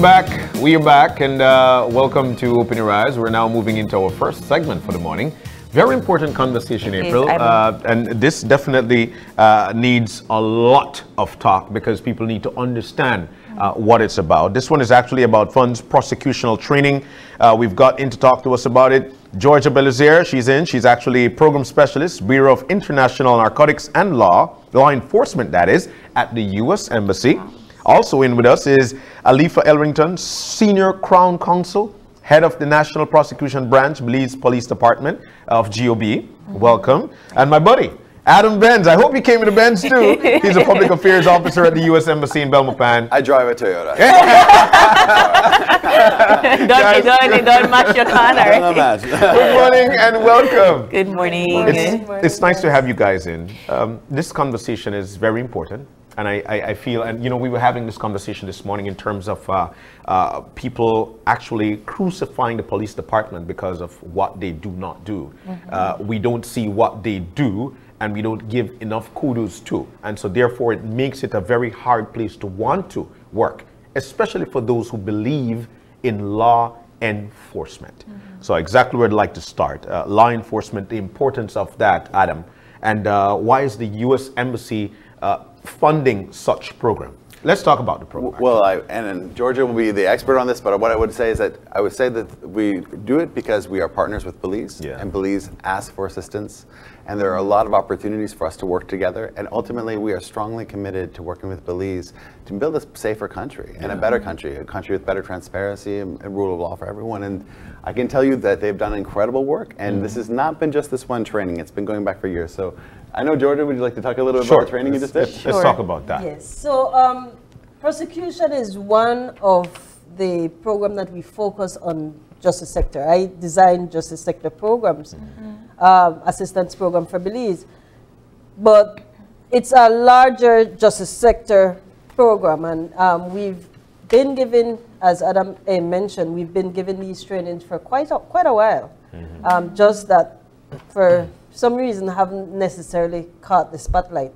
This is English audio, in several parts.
Welcome back. We are back, and welcome to Open Your Eyes. We're now moving into our first segment for the morning. Very important conversation, April, and this definitely needs a lot of talk because people need to understand what it's about. This one is actually about funds prosecutorial training. We've got in to talk to us about it Georgia Belezaire. She's actually a program specialist, Bureau of International Narcotics and Law Enforcement, that is, at the U.S. Embassy. Also in with us is Alifa Elrington, Senior Crown Counsel, Head of the National Prosecution Branch, Belize Police Department of GOB. Welcome. And my buddy, Adam Benz. I hope he came in the Benz too. He's a Public Affairs Officer at the U.S. Embassy in Belmopan. I drive a Toyota. don't match your corner. Good morning and welcome. Good morning. It's nice to have you guys in. This conversation is very important. And I feel, and you know, we were having this conversation this morning in terms of people actually crucifying the police department because of what they do not do. We don't see what they do, and we don't give enough kudos to. And so therefore it makes it a very hard place to want to work, especially for those who believe in law enforcement. So exactly where I'd like to start. Law enforcement, the importance of that, Adam. And why is the U.S. Embassy funding such program? Let's talk about the program. Well, and Georgia will be the expert on this, but what I would say is that I would say that we do it because we are partners with Belize, and Belize asks for assistance, and there are a lot of opportunities for us to work together, and ultimately we are strongly committed to working with Belize to build a safer country and a better country, a country with better transparency and rule of law for everyone. And I can tell you that they've done incredible work, and this has not been just this one training, it's been going back for years. So I know, Georgia, would you like to talk a little bit about the training you just did? Let's talk about that. Yes. So prosecution is one of the program that we focus on justice sector. I designed justice sector programs, assistance program for Belize. But it's a larger justice sector program, and we've been given, as Adam mentioned, we've been given these trainings for quite a while. Just that for some reason haven't necessarily caught the spotlight.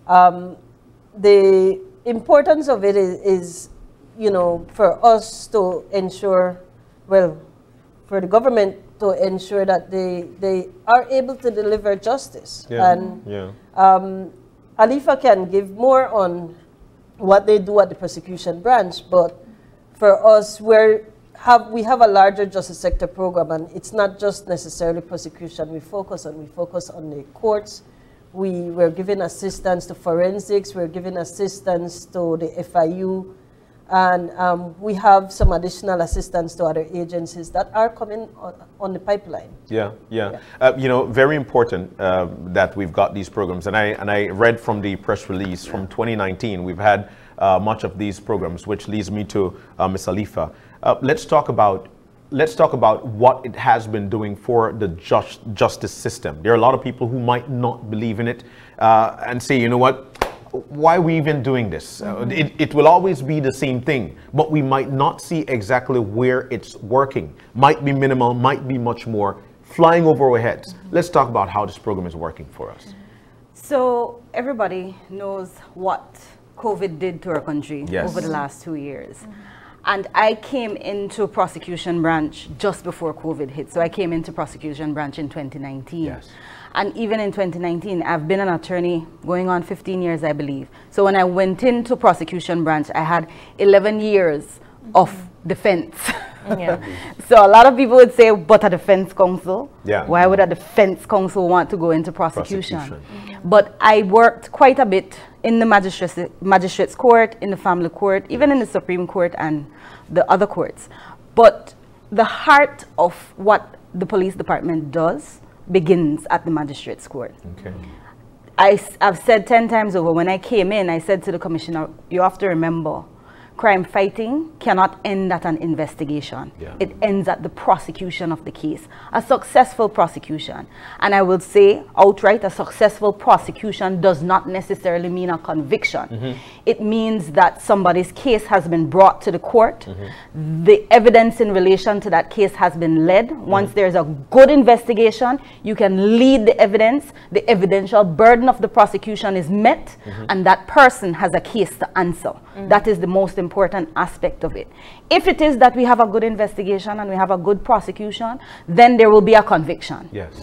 The importance of it is, you know, for us to ensure, well, for the government to ensure that they are able to deliver justice. And Alifa can give more on what they do at the prosecution branch, but for us, we have a larger justice sector program, and it's not just necessarily prosecution we focus on the courts. We're giving assistance to forensics, we're giving assistance to the FIU, and we have some additional assistance to other agencies that are coming on the pipeline. You know, very important that we've got these programs, and I read from the press release from 2019, we've had much of these programs, which leads me to Ms. Alifa. Let's talk about what it has been doing for the justice system. There are a lot of people who might not believe in it and say, you know what, why are we even doing this? It will always be the same thing, but we might not see exactly where it's working. Might be minimal, might be much more, flying over our heads. Let's talk about how this program is working for us. So everybody knows what COVID did to our country over the last 2 years. And I came into prosecution branch just before COVID hit. So I came into prosecution branch in 2019. And even in 2019, I've been an attorney going on 15 years, I believe. So when I went into prosecution branch, I had 11 years of defense. So a lot of people would say, but a defense counsel? Why would a defense counsel want to go into prosecution? But I worked quite a bit in the magistrates court, in the family court, even in the Supreme Court and the other courts. But the heart of what the police department does begins at the magistrates court. I've said 10 times over, when I came in, I said to the commissioner, you have to remember, crime fighting cannot end at an investigation. It ends at the prosecution of the case, a successful prosecution. And I will say outright, a successful prosecution does not necessarily mean a conviction. It means that somebody's case has been brought to the court. The evidence in relation to that case has been led. Once there's a good investigation, you can lead the evidence. The evidential burden of the prosecution is met, and that person has a case to answer. That is the most important important aspect of it. If it is that we have a good investigation and we have a good prosecution, then there will be a conviction. Yes.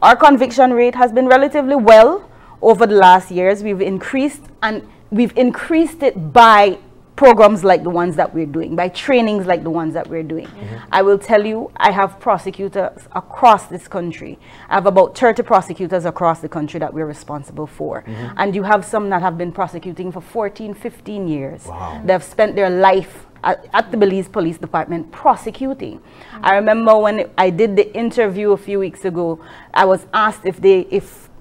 Our conviction rate has been relatively well over the last years. We've increased, and we've increased it by programs like the ones that we're doing, by trainings like the ones that we're doing. I will tell you, I have prosecutors across this country. I have about 30 prosecutors across the country that we're responsible for. And you have some that have been prosecuting for 14, 15 years. Wow. They've spent their life at the Belize Police Department prosecuting. I remember when I did the interview a few weeks ago, I was asked if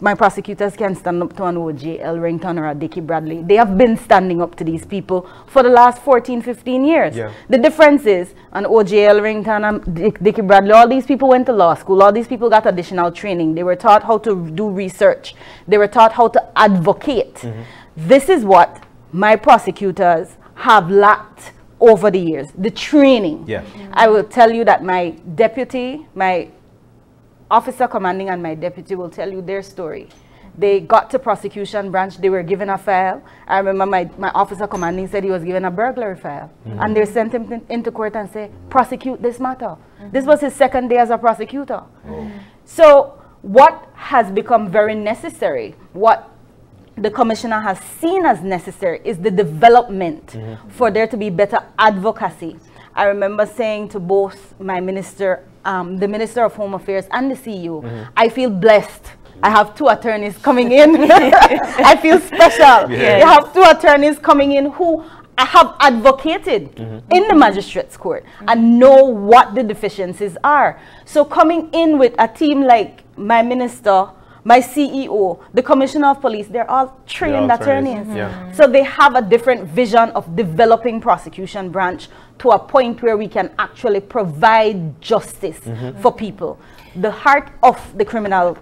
my prosecutors can stand up to an OJ Elrington or a Dickie Bradley. They have been standing up to these people for the last 14, 15 years. Yeah. The difference is, an OJ Elrington and Dickie Bradley, all these people went to law school. All these people got additional training. They were taught how to do research. They were taught how to advocate. This is what my prosecutors have lacked over the years, the training. Yeah. I will tell you that my deputy, my officer commanding and my deputy will tell you their story. They got to prosecution branch, they were given a file. I remember my officer commanding said he was given a burglary file. And they sent him into court and say, prosecute this matter. This was his second day as a prosecutor. So what has become very necessary, what the commissioner has seen as necessary, is the development for there to be better advocacy. I remember saying to both my minister, the Minister of Home Affairs and the CEO, I feel blessed. I have 2 attorneys coming in. I feel special. I have 2 attorneys coming in who I have advocated in the magistrate's court and know what the deficiencies are. So coming in with a team like my minister, my CEO, the Commissioner of Police, they're all trained attorneys. So they have a different vision of developing prosecution branch to a point where we can actually provide justice for people. The heart of the criminal...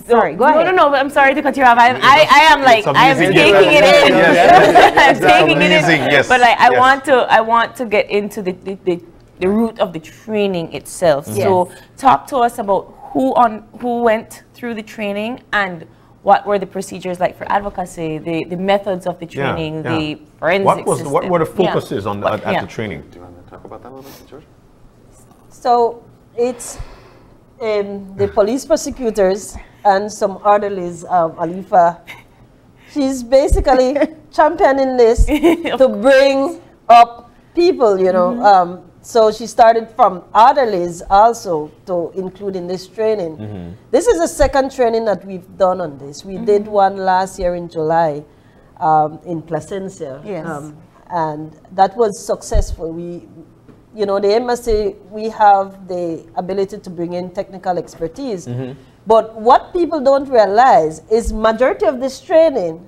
Sorry, go ahead. No, I'm sorry to cut you off. I am like, I am taking it in. I'm taking it in. Yes. But like, I want to get into the root of the training itself. So talk to us about who went through the training and what were the procedures like for advocacy, the methods of the training, the forensic system. What were the focuses on at the training? Do you want to talk about that a little bit, George? So it's the police prosecutors and some orderlies, Alifa, she's basically championing this to bring up people, you know. So she started from orderlies also to include in this training. This is the second training that we've done on this. We did one last year in July in Placencia. And that was successful. You know, the embassy, we have the ability to bring in technical expertise. But what people don't realize is majority of this training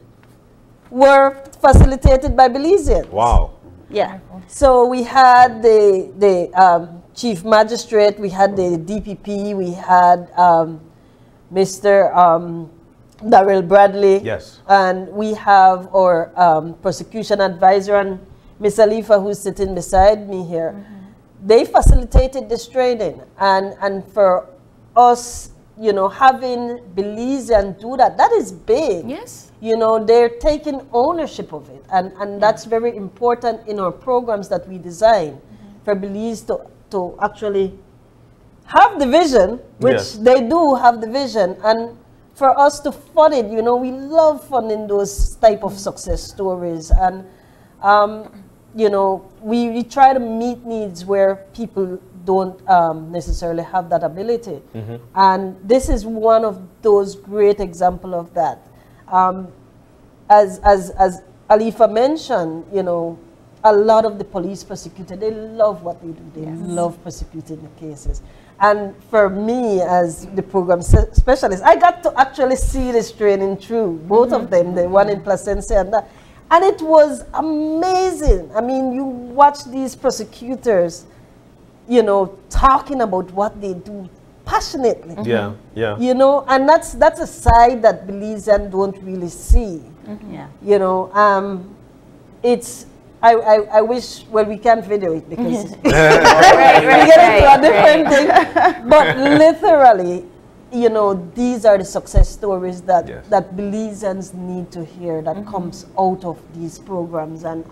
were facilitated by Belizeans. Wow. Yeah. So we had the chief magistrate, we had the DPP, we had Mr. Darrell Bradley. Yes. And we have our prosecution advisor and Ms. Alifa, who's sitting beside me here. They facilitated this training. And for us, you know, having Belizean do that, that is big. Yes. You know, they're taking ownership of it. And that's very important in our programs that we design for Belize to actually have the vision, which they do have the vision. And for us to fund it, you know, we love funding those type of success stories. And, you know, we try to meet needs where people don't necessarily have that ability. And this is one of those great examples of that. As Alifa mentioned, you know, a lot of the police prosecutors, they love what they do. They love prosecuting the cases. And for me, as the program specialist, I got to actually see this training through, both of them, the one in Placencia and that. And it was amazing. I mean, you watch these prosecutors, you know, talking about what they do passionately. You know, and that's a side that Belizeans don't really see. You know, it's, I wish, well, we can't video it because we get into a different thing. But literally, you know, these are the success stories that that Belizeans need to hear that comes out of these programs. And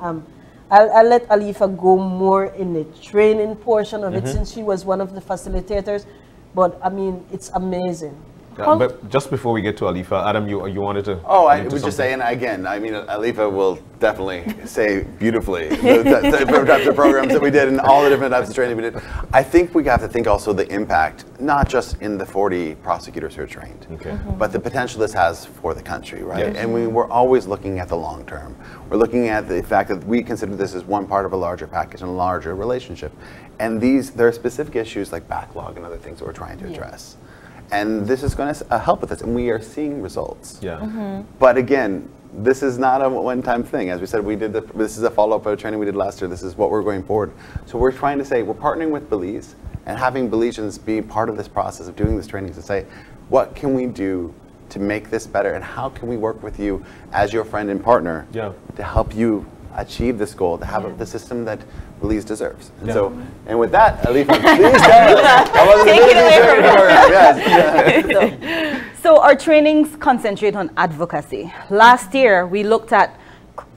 I'll let Alifa go more in the training portion of it since she was one of the facilitators. But I mean, it's amazing. But just before we get to Alifa, Adam, you wanted to... Oh, I was just saying, again, I mean, Alifa will definitely say beautifully the different types of programs that we did and all the different types of training we did. I think we have to think also the impact, not just in the 40 prosecutors who are trained, but the potential this has for the country, right? Yes. And we're always looking at the long term. We're looking at the fact that we consider this as one part of a larger package and a larger relationship. And there are specific issues like backlog and other things that we're trying to address. And this is going to help with this, and we are seeing results. Yeah. But again, this is not a one-time thing. As we said, this is a follow-up of a training we did last year. This is what we're going forward. So we're trying to say, we're partnering with Belize and having Belizeans be part of this process of doing this training to say, what can we do to make this better, and how can we work with you as your friend and partner to help you achieve this goal, to have the system that Belize deserves. And so, and with that, Alifa, please tell us. So our trainings concentrate on advocacy. Last year, we looked at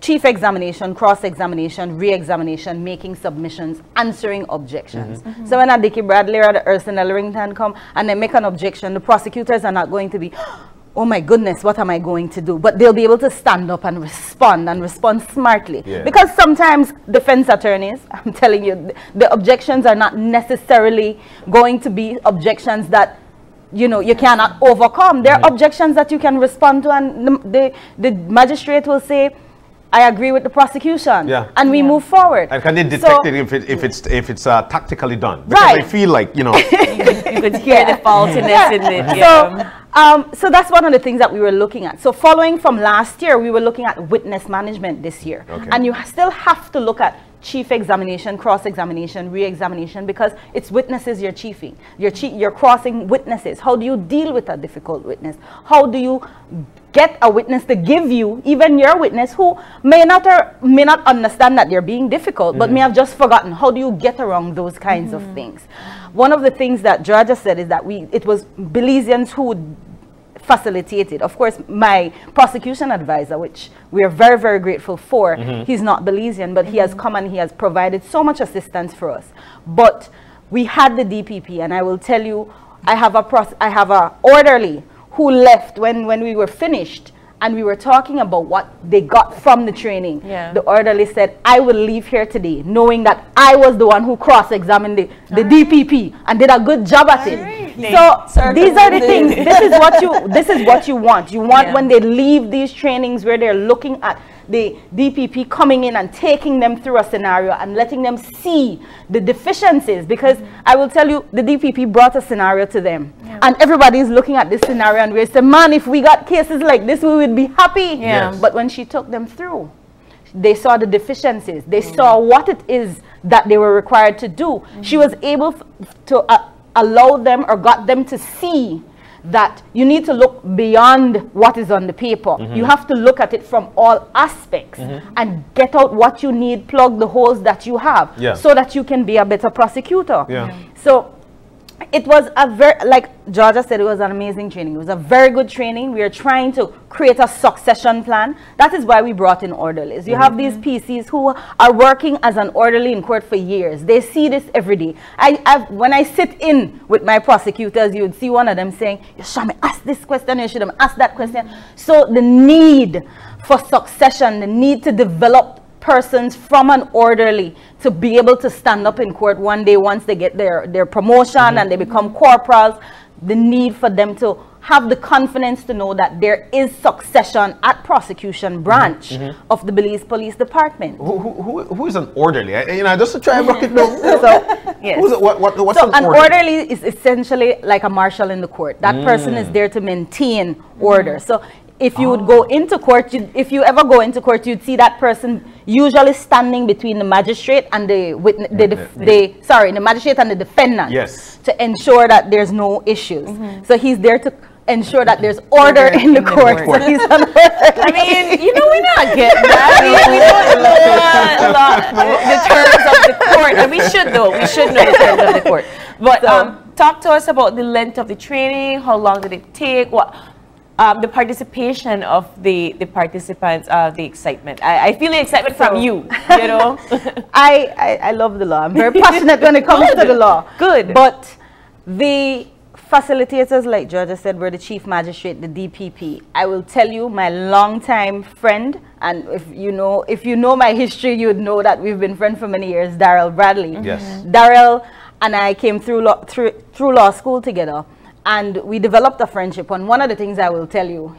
chief examination, cross-examination, re-examination, making submissions, answering objections. So when a Dickie Bradley or the Erson Elrington come and they make an objection, the prosecutors are not going to be, oh my goodness, what am I going to do? But they'll be able to stand up and respond smartly. Because sometimes defense attorneys, I'm telling you, the objections are not necessarily going to be objections that you cannot overcome. They're objections that you can respond to, and the magistrate will say, I agree with the prosecution, and we move forward. And can they detect it if it's tactically done? Because I feel like, you could hear the faultiness in it. So that's one of the things that we were looking at. So following from last year, we were looking at witness management this year. And you still have to look at chief examination, cross-examination, re-examination, because it's witnesses you're chiefing. You're crossing witnesses. How do you deal with a difficult witness? How do you get a witness to give you, even your witness, who may not understand that they're being difficult, but may have just forgotten? How do you get around those kinds of things? One of the things that Georgia said is that it was Belizeans who facilitated. Of course, my prosecution advisor, which we are very, very grateful for, he's not Belizean, but he has come and he has provided so much assistance for us. But we had the DPP, and I will tell you, I have a orderly who left when we were finished, and we were talking about what they got from the training. The orderly said, I will leave here today knowing that I was the one who cross-examined the DPP and did a good job at it. So these are the things. This is what you want. You want when they leave these trainings where they're looking at the DPP coming in and taking them through a scenario and letting them see the deficiencies, because I will tell you, the DPP brought a scenario to them, and everybody's looking at this scenario and we say, man, if we got cases like this, we would be happy. But when she took them through, they saw the deficiencies. They saw what it is that they were required to do. She was able to allow them, or got them to see that you need to look beyond what is on the paper. You have to look at it from all aspects and get out what you need, plug the holes that you have, so that you can be a better prosecutor. So it was like Georgia said, it was an amazing training. It was a very good training. We are trying to create a succession plan. That is why we brought in orderlies. You have these PCs who are working as an orderly in court for years. They see this every day. When I sit in with my prosecutors, you would see one of them saying, you should have asked this question, you should have asked that question. So the need for succession, the need to develop persons from an orderly to be able to stand up in court one day once they get their promotion and they become corporals, the need for them to have the confidence to know that there is succession at prosecution branch of the Belize Police Department. Who is an orderly? Just to try and work it down. What's an orderly is essentially like a marshal in the court. That person is there to maintain order. So if you would go into court, if you ever go into court, you'd see that person usually standing between the magistrate and the magistrate and the defendant, to ensure that there's no issues. So he's there to ensure that there's order in the court. So he's an order. I mean, we're not getting that. We don't know the terms of the court, and we should know. We should know the terms of the court. But talk to us about the length of the training. How long did it take? the participation of the participants, the excitement. I feel the excitement from you, you know. I love the law. I'm very passionate when it comes to the law. Good. But the facilitators, like Georgia said, were the chief magistrate, the DPP. I will tell you, my longtime friend, and if you know my history, you would know that we've been friends for many years, Darrell Bradley. Yes. Darrell and I came through law school together, and we developed a friendship. And one of the things I will tell you,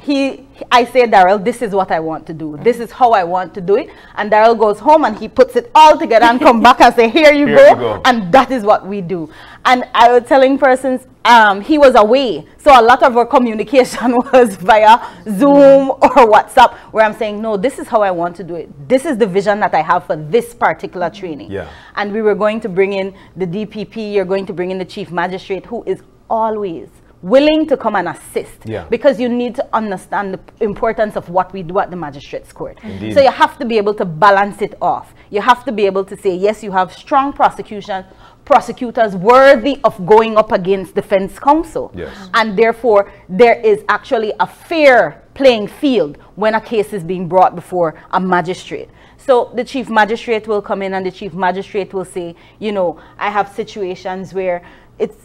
I say, Darrell, this is what I want to do. This is how I want to do it. And Darrell goes home and he puts it all together and come back and say, here you go. And that is what we do. And I was telling persons, he was away. So a lot of our communication was via Zoom or WhatsApp, where I'm saying, no, this is how I want to do it. This is the vision that I have for this particular training. Yeah. And we were going to bring in the DPP, you're going to bring in the chief magistrate, who is always willing to come and assist, because you need to understand the importance of what we do at the magistrates court. Indeed. So you have to be able to balance it off. You have to be able to say, yes, you have strong prosecutors worthy of going up against defense counsel. Yes. And therefore, there is actually a fair playing field when a case is being brought before a magistrate. So the chief magistrate will come in and the chief magistrate will say, you know, I have situations where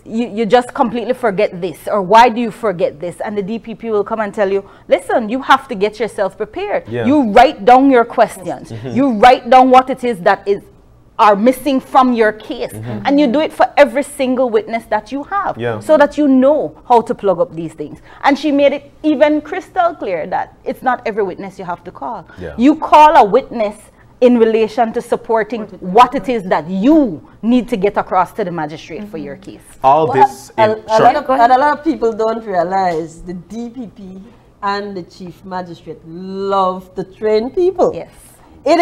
you just completely forget this, or why do you forget this? And the DPP will come and tell you, listen, you have to get yourself prepared. You write down your questions. You write down what it is that are missing from your case, and you do it for every single witness that you have, so that you know how to plug up these things. And she made it even crystal clear that it's not every witness you have to call. You call a witness in relation to supporting what it is that you need to get across to the magistrate for your case. All this a lot of people don't realize the DPP and the chief magistrate love to train people. Yes. It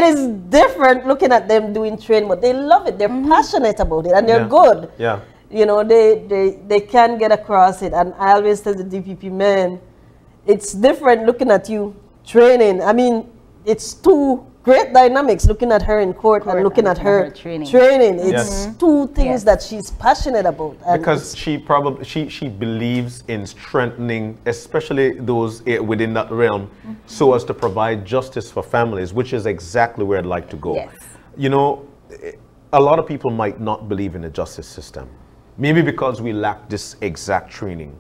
is different looking at them doing training, but they love it. They're passionate about it, and they're good. Yeah. You know, they can get across it. And I always tell the DPP, man, it's different looking at you training. I mean, it's two great dynamics, looking at her in court and looking at her training. It's two things that she's passionate about. Because she believes in strengthening, especially those within that realm, so as to provide justice for families, which is exactly where I'd like to go. Yes. You know, a lot of people might not believe in the justice system, maybe because we lack this exact training.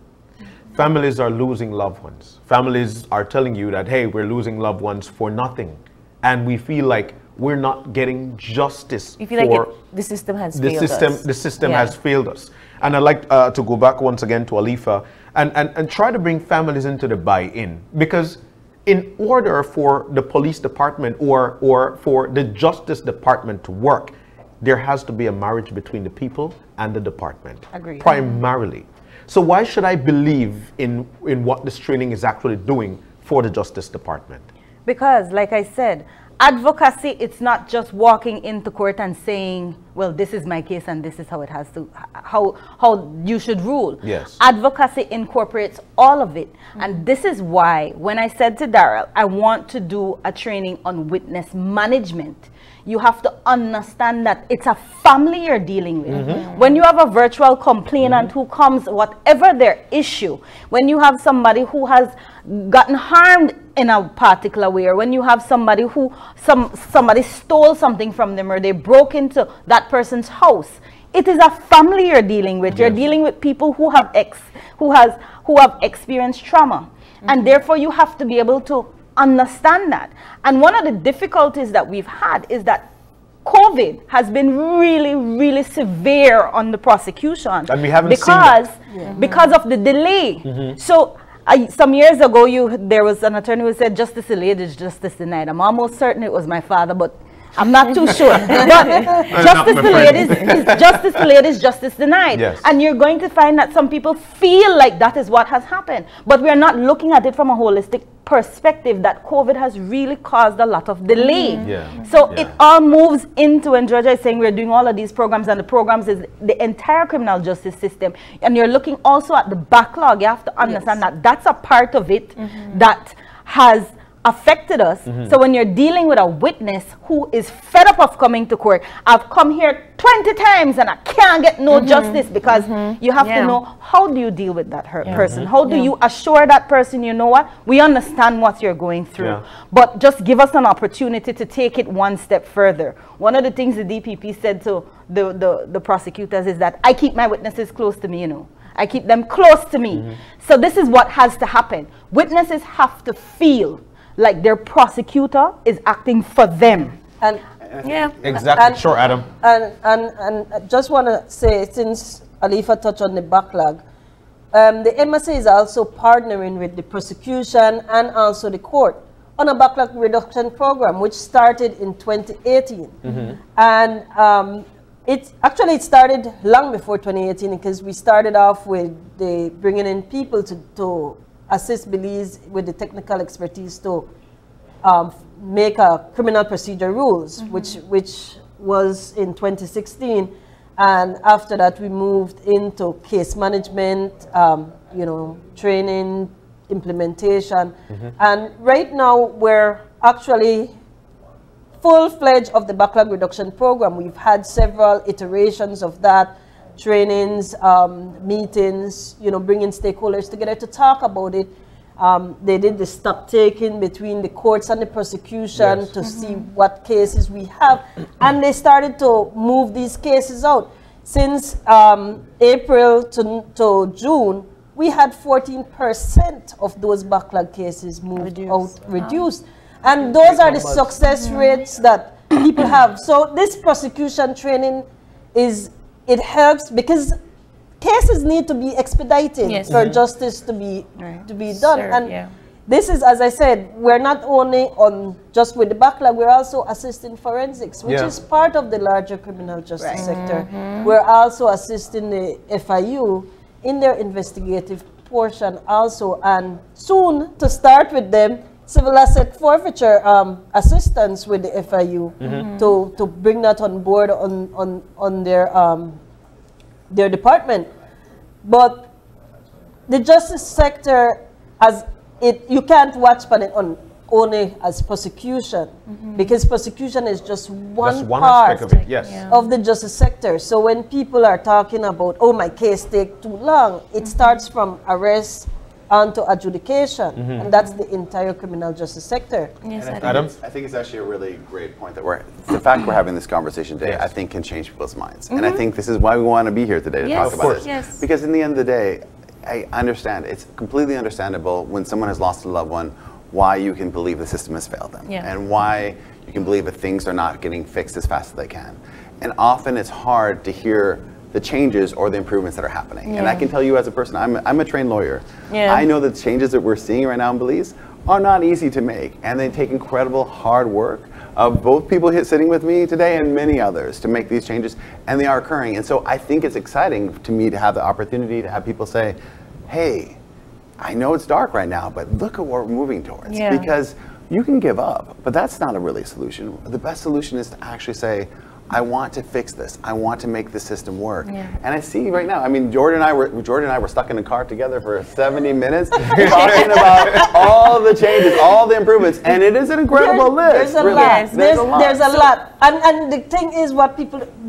Families are losing loved ones. Families are telling you that, hey, we're losing loved ones for nothing. And we feel like we're not getting justice. You feel like the system has failed us. The system has failed us. And I'd like to go back once again to Alifa and try to bring families into the buy-in. Because in order for the police department or for the justice department to work, there has to be a marriage between the people and the department. Agreed. Primarily. So why should I believe in what this training is actually doing for the Justice Department? Because, like I said, advocacy, it's not just walking into court and saying, well, this is my case and this is how it has to, how you should rule. Yes. Advocacy incorporates all of it. And this is why, when I said to Darrell, I want to do a training on witness management, you have to understand that it's a family you're dealing with. When you have a virtual complainant who comes, whatever their issue, when you have somebody who has gotten harmed in a particular way, or when you have somebody who somebody stole something from them, or they broke into that person's house, it is a family you're dealing with. You're dealing with people who have experienced trauma, and therefore you have to be able to understand that. And one of the difficulties that we've had is that COVID has been really, really severe on the prosecution. And we haven't seen that. Because of the delay. So some years ago, there was an attorney who said, justice delayed is justice denied. I'm almost certain it was my father, but I'm not too sure. But justice delayed is justice denied. Yes. And you're going to find that some people feel like that is what has happened. But we're not looking at it from a holistic perspective that COVID has really caused a lot of delay. So it all moves into, and Georgia is saying we're doing all of these programs, and the programs is the entire criminal justice system. And you're looking also at the backlog. You have to understand that that's a part of it that has affected us. So when you're dealing with a witness who is fed up of coming to court, I've come here 20 times and I can't get no justice, because you have to know, how do you deal with that person? How do you assure that person, you know what, we understand what you're going through, but just give us an opportunity to take it one step further. One of the things the DPP said to the prosecutors is that I keep my witnesses close to me, you know. I keep them close to me. So this is what has to happen. Witnesses have to feel like their prosecutor is acting for them. And exactly. Sure, Adam. And I just want to say, since Alifa touched on the backlog, the MSA is also partnering with the prosecution and also the court on a backlog reduction program, which started in 2018. And it started long before 2018, because we started off with the bringing in people to assist Belize with the technical expertise to make a criminal procedure rules, which was in 2016. And after that, we moved into case management, you know, training, implementation. And right now, we're actually full-fledged of the backlog reduction program. We've had several iterations of that, trainings, meetings, you know, bringing stakeholders together to talk about it. They did the stock taking between the courts and the prosecution to see what cases we have, and they started to move these cases out. Since April to June, we had 14% of those backlog cases moved reduced. And those are the success rates that people have. So this prosecution training it helps, because cases need to be expedited for justice to be done. And this is, as I said, we're not only on just with the backlog, we're also assisting forensics, which is part of the larger criminal justice sector. We're also assisting the FIU in their investigative portion also, and soon to start with them, civil asset forfeiture assistance with the FIU to bring that on board on their department. But the justice sector, you can't watch it on only as prosecution, because prosecution is just one part aspect of it, of the justice sector. So when people are talking about, oh, my case take too long, it starts from arrest onto adjudication, and that's the entire criminal justice sector. Adam? I think it's actually a really great point that the fact we're having this conversation today, I think, can change people's minds. And I think this is why we want to be here today to talk about this. Because in the end of the day, I understand, it's completely understandable when someone has lost a loved one, why you can believe the system has failed them, and why you can believe that things are not getting fixed as fast as they can. And often it's hard to hear the changes or the improvements that are happening. And I can tell you as a person, I'm a trained lawyer. I know the changes that we're seeing right now in Belize are not easy to make, and they take incredible hard work of both people sitting with me today and many others to make these changes, and they are occurring. And so I think it's exciting to me to have the opportunity to have people say, hey, I know it's dark right now, but look at what we're moving towards. Because you can give up, but that's not a really solution. The best solution is to actually say, I want to fix this. I want to make the system work. And I see right now, I mean, Jordan and I were stuck in a car together for 70 minutes talking about all the changes, all the improvements, and it is an incredible list. There's a lot. There's a lot. And the thing is,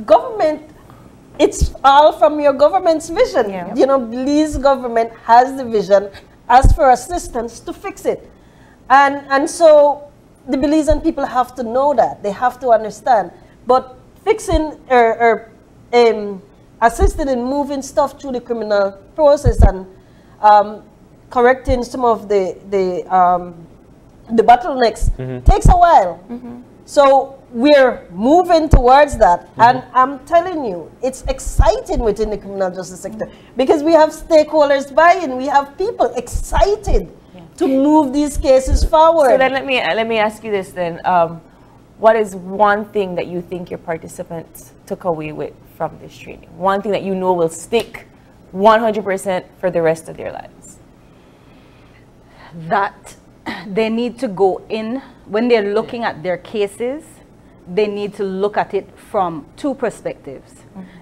government, it's all from your government's vision. You know, Belize government has the vision, asks for assistance to fix it. And so the Belizean people have to know that. They have to understand. But fixing or assisting in moving stuff through the criminal process and correcting some of the bottlenecks takes a while. So we're moving towards that, and I'm telling you, it's exciting within the criminal justice sector, because we have stakeholders buy-in, we have people excited to move these cases forward. So then let me ask you this then. What is one thing that you think your participants took away from this training? One thing that you know will stick 100% for the rest of their lives? That they need to go in, when they're looking at their cases, they need to look at it from two perspectives.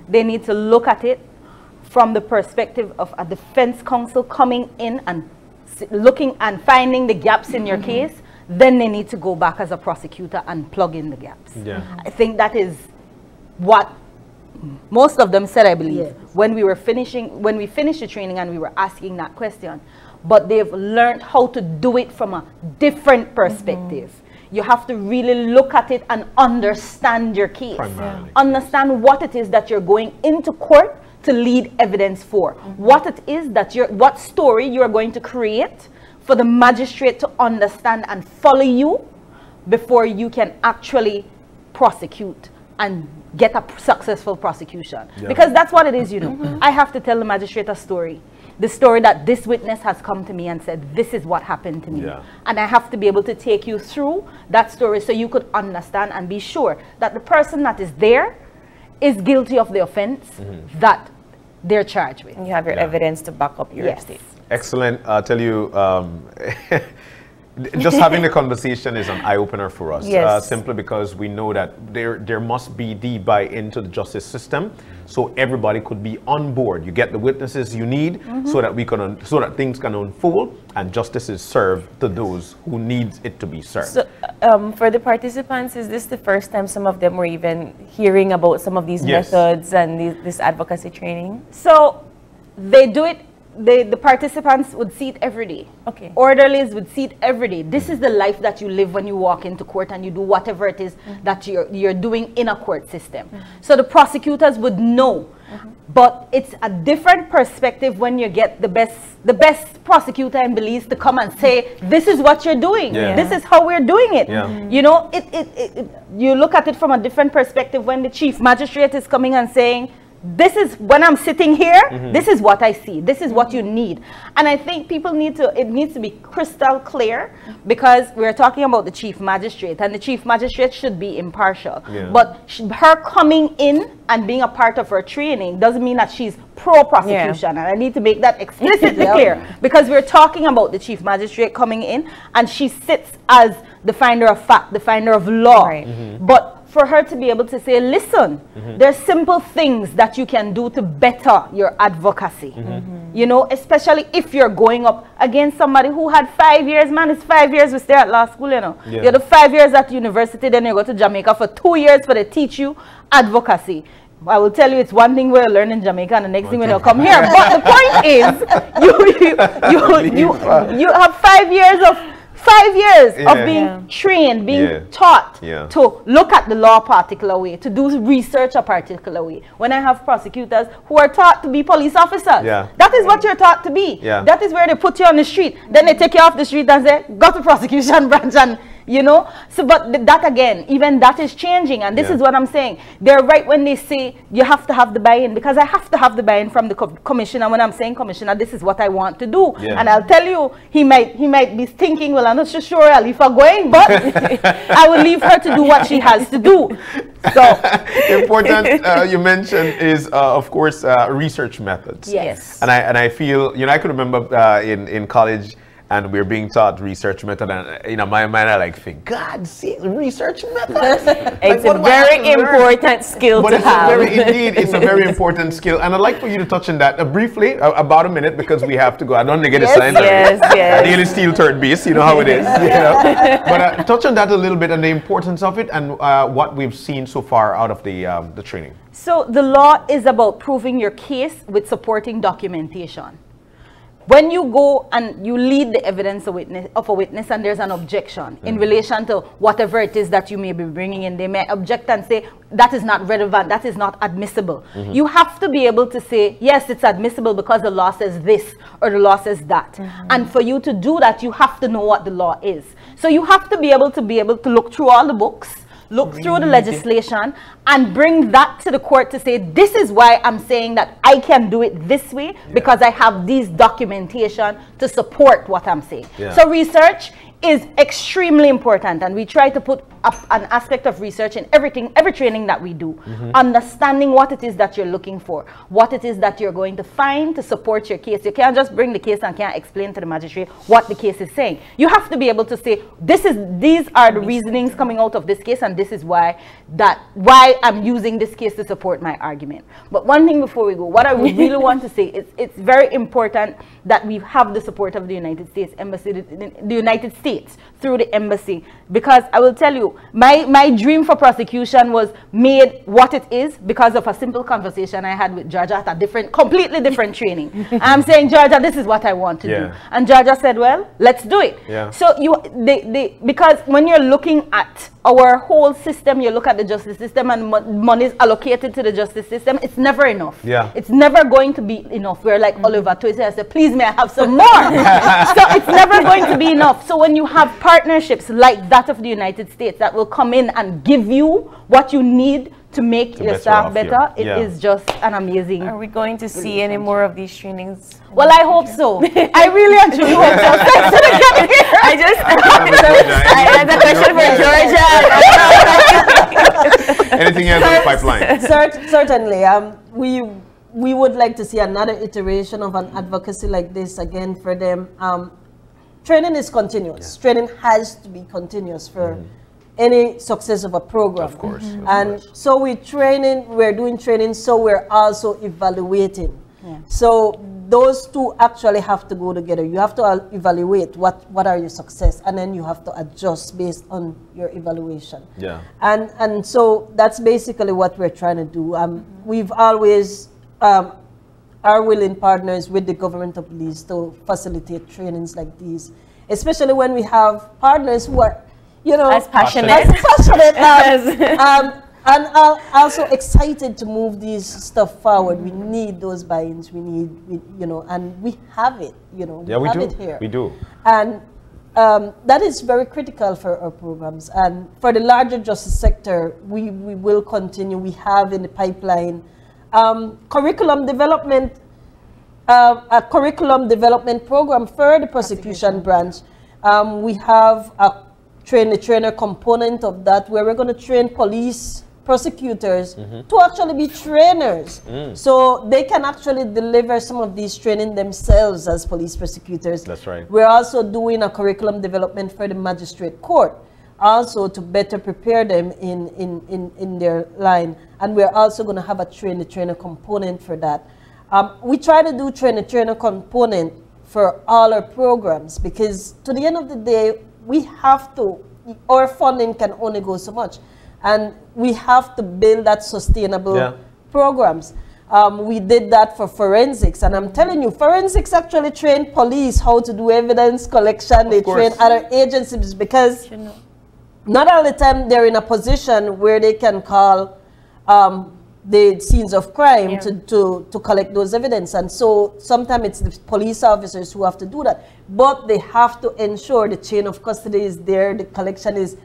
They need to look at it from the perspective of a defense counsel coming in and looking and finding the gaps in your case. then they need to go back as a prosecutor and plug in the gaps. Yeah. I think that is what most of them said, I believe, Yes. when we finished the training and we were asking that question. But they've learned how to do it from a different perspective. You have to really look at it and understand your case. Understand what it is that you're going into court to lead evidence for. What it is that what story you're going to create for the magistrate to understand and follow you before you can actually prosecute and get a successful prosecution. Yeah. Because that's what it is, you know. I have to tell the magistrate a story. The story that this witness has come to me and said, this is what happened to me. Yeah. And I have to be able to take you through that story so you could understand and be sure that the person that is there is guilty of the offense that they're charged with. And you have your evidence to back up your statement. Excellent. I'll tell you, just having the conversation is an eye-opener for us. Yes. Simply because we know that there must be the buy-in to the justice system, so everybody could be on board. You get the witnesses you need, so that things can unfold and justice is served to those who need it to be served. So, for the participants, is this the first time some of them were even hearing about some of these methods and this advocacy training? So they do it. The participants would see it every day. Okay. Orderlies would see it every day. This is the life that you live when you walk into court and you do whatever it is that you're doing in a court system. So the prosecutors would know. But it's a different perspective when you get the best prosecutor in Belize to come and say, this is what you're doing. Yeah. This is how we're doing it. Yeah. You know, you look at it from a different perspective when the chief magistrate is coming and saying, this is when I'm sitting here, this is what I see, this is what you need. And I think people it needs to be crystal clear, because we're talking about the chief magistrate, and the chief magistrate should be impartial. Yeah. But her coming in and being a part of her training doesn't mean that she's pro-prosecution. And I need to make that explicitly clear, because we're talking about the chief magistrate coming in and she sits as the finder of fact, the finder of law. Right. But for her to be able to say, listen, there's simple things that you can do to better your advocacy. You know, especially if you're going up against somebody who had 5 years. Man, it's 5 years we stay at law school, you know. Yeah. You're the 5 years at university, then you go to Jamaica for 2 years for they teach you advocacy. I will tell you, it's one thing we'll learn in Jamaica, and the next thing when you come here. But the point is, you have 5 years of being trained, being taught to look at the law a particular way, to do research a particular way. When I have prosecutors who are taught to be police officers, that is what you're taught to be. That is where they put you on the street. Then they take you off the street and say, go to prosecution branch, and you know. So but that again, even that is changing, and this is what I'm saying. They're right when they say you have to have the buy-in, because I have to have the buy-in from the commissioner. When I'm saying, commissioner, this is what I want to do, and I'll tell you, he might be thinking, well, I'm not so sure Alifa going, but I will leave her to do what she has to do. So important you mentioned is of course research methods. Yes. And I feel, you know, I could remember in college, and we're being taught research method, and you know, my mind I like think, God, see, research method. It's a very important skill to have. It's a very important skill, and I'd like for you to touch on that briefly, about a minute, because we have to go. I don't want to get a sign. Daily steel third base, you know how it is. You know? But touch on that a little bit, and the importance of it, and what we've seen so far out of the training. So the law is about proving your case with supporting documentation. When you go and you lead the evidence of a witness and there's an objection in relation to whatever it is that you may be bringing in, they may object and say, that is not relevant, that is not admissible. You have to be able to say, yes, it's admissible because the law says this or the law says that. And for you to do that, you have to know what the law is. So you have to be able to look through all the books, look through the legislation, and bring that to the court to say, this is why I'm saying that I can do it this way, because I have these documentation to support what I'm saying. So research is extremely important, and we try to put an aspect of research in every training that we do. Understanding what it is that you're looking for, what it is that you're going to find to support your case. You can't just bring the case and can't explain to the magistrate what the case is saying. You have to be able to say, these are the reasonings coming out of this case, and this is why I'm using this case to support my argument. But one thing before we go, what I really want to say is it's very important that we have the support of the United States Embassy, the United States through the embassy, because I will tell you, my dream for prosecution was made what it is because of a simple conversation I had with Georgia at a completely different training. I'm saying, Georgia, this is what I want to do. And Georgia said, well, let's do it. So because when you're looking at our whole system, you look at the justice system and money is allocated to the justice system, it's never enough. It's never going to be enough. We're like Oliver Twist, I said, please may I have some more? So it's never going to be enough. So when you have partnerships like that of the United States that will come in and give you what you need to make your staff better, it is just an amazing. Are we going to see any more of these trainings? Well, I hope so. I really and truly hope so. I had a question for Georgia. Anything else in the pipeline? Certainly. We would like to see another iteration of an advocacy like this again for them. Training is continuous. Training has to be continuous for any success of a program. Of course. So we're doing training, so we're also evaluating. So those two actually have to go together. You have to evaluate what are your success, and then you have to adjust based on your evaluation. And so that's basically what we're trying to do. We've always are willing partners with the government of Belize to facilitate trainings like these, especially when we have partners who are, as passionate, and also excited to move these stuff forward. We need those buy-ins. We need, and we have it. We have it here. We do. And that is very critical for our programs. And for the larger justice sector, we will continue. We have in the pipeline curriculum development, a curriculum development program for the prosecution branch. We have a train-the-trainer component of that, where we're going to train police prosecutors to actually be trainers, so they can actually deliver some of these training themselves as police prosecutors. That's right. We're also doing a curriculum development for the magistrate court, also to better prepare them in their line. And we're also going to have a train-the-trainer component for that. We try to do train-the-trainer component for all our programs, because to the end of the day, we have to, our funding can only go so much. And we have to build that sustainable programs. We did that for forensics. And I'm telling you, forensics actually train police how to do evidence collection. They train other agencies, because not all the time they're in a position where they can call the scenes of crime to collect those evidence. And so sometimes it's the police officers who have to do that. But they have to ensure the chain of custody is there, the collection is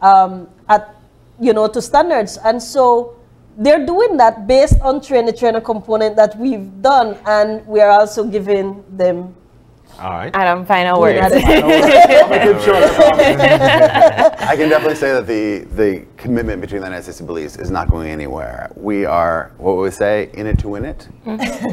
at, to standards. And so they're doing that based on trainer component that we've done, and we're also giving them Adam, final words. I can definitely say that the commitment between the United States and Belize is not going anywhere. We are, what we say, in it to win it.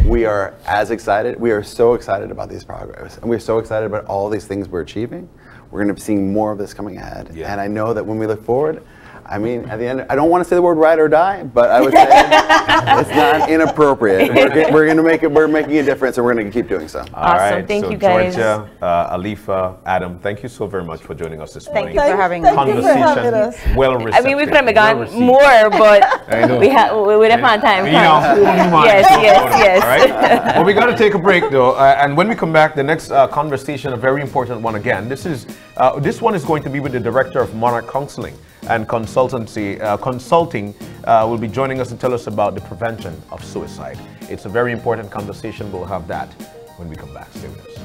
We are as excited. We are so excited about these progress, and we're so excited about all these things we're achieving. We're going to be seeing more of this coming ahead. And I know that when we look forward, I mean, at the end, I don't want to say the word ride or die, but I would say it's not inappropriate. We're going to make it. We're making a difference, and we're going to keep doing so. All right. Thank you, guys. Georgia, Alifa, Adam, thank you so very much for joining us this morning. Thank you for having us. Conversation well received. I mean, we could have gone more, but we have on time. Yes. All right. Well, we got to take a break though, and when we come back, the next conversation, a very important one again. This one is going to be with the director of Monarch Counseling and consulting will be joining us to tell us about the prevention of suicide. It's a very important conversation. We'll have that when we come back. Stay with us.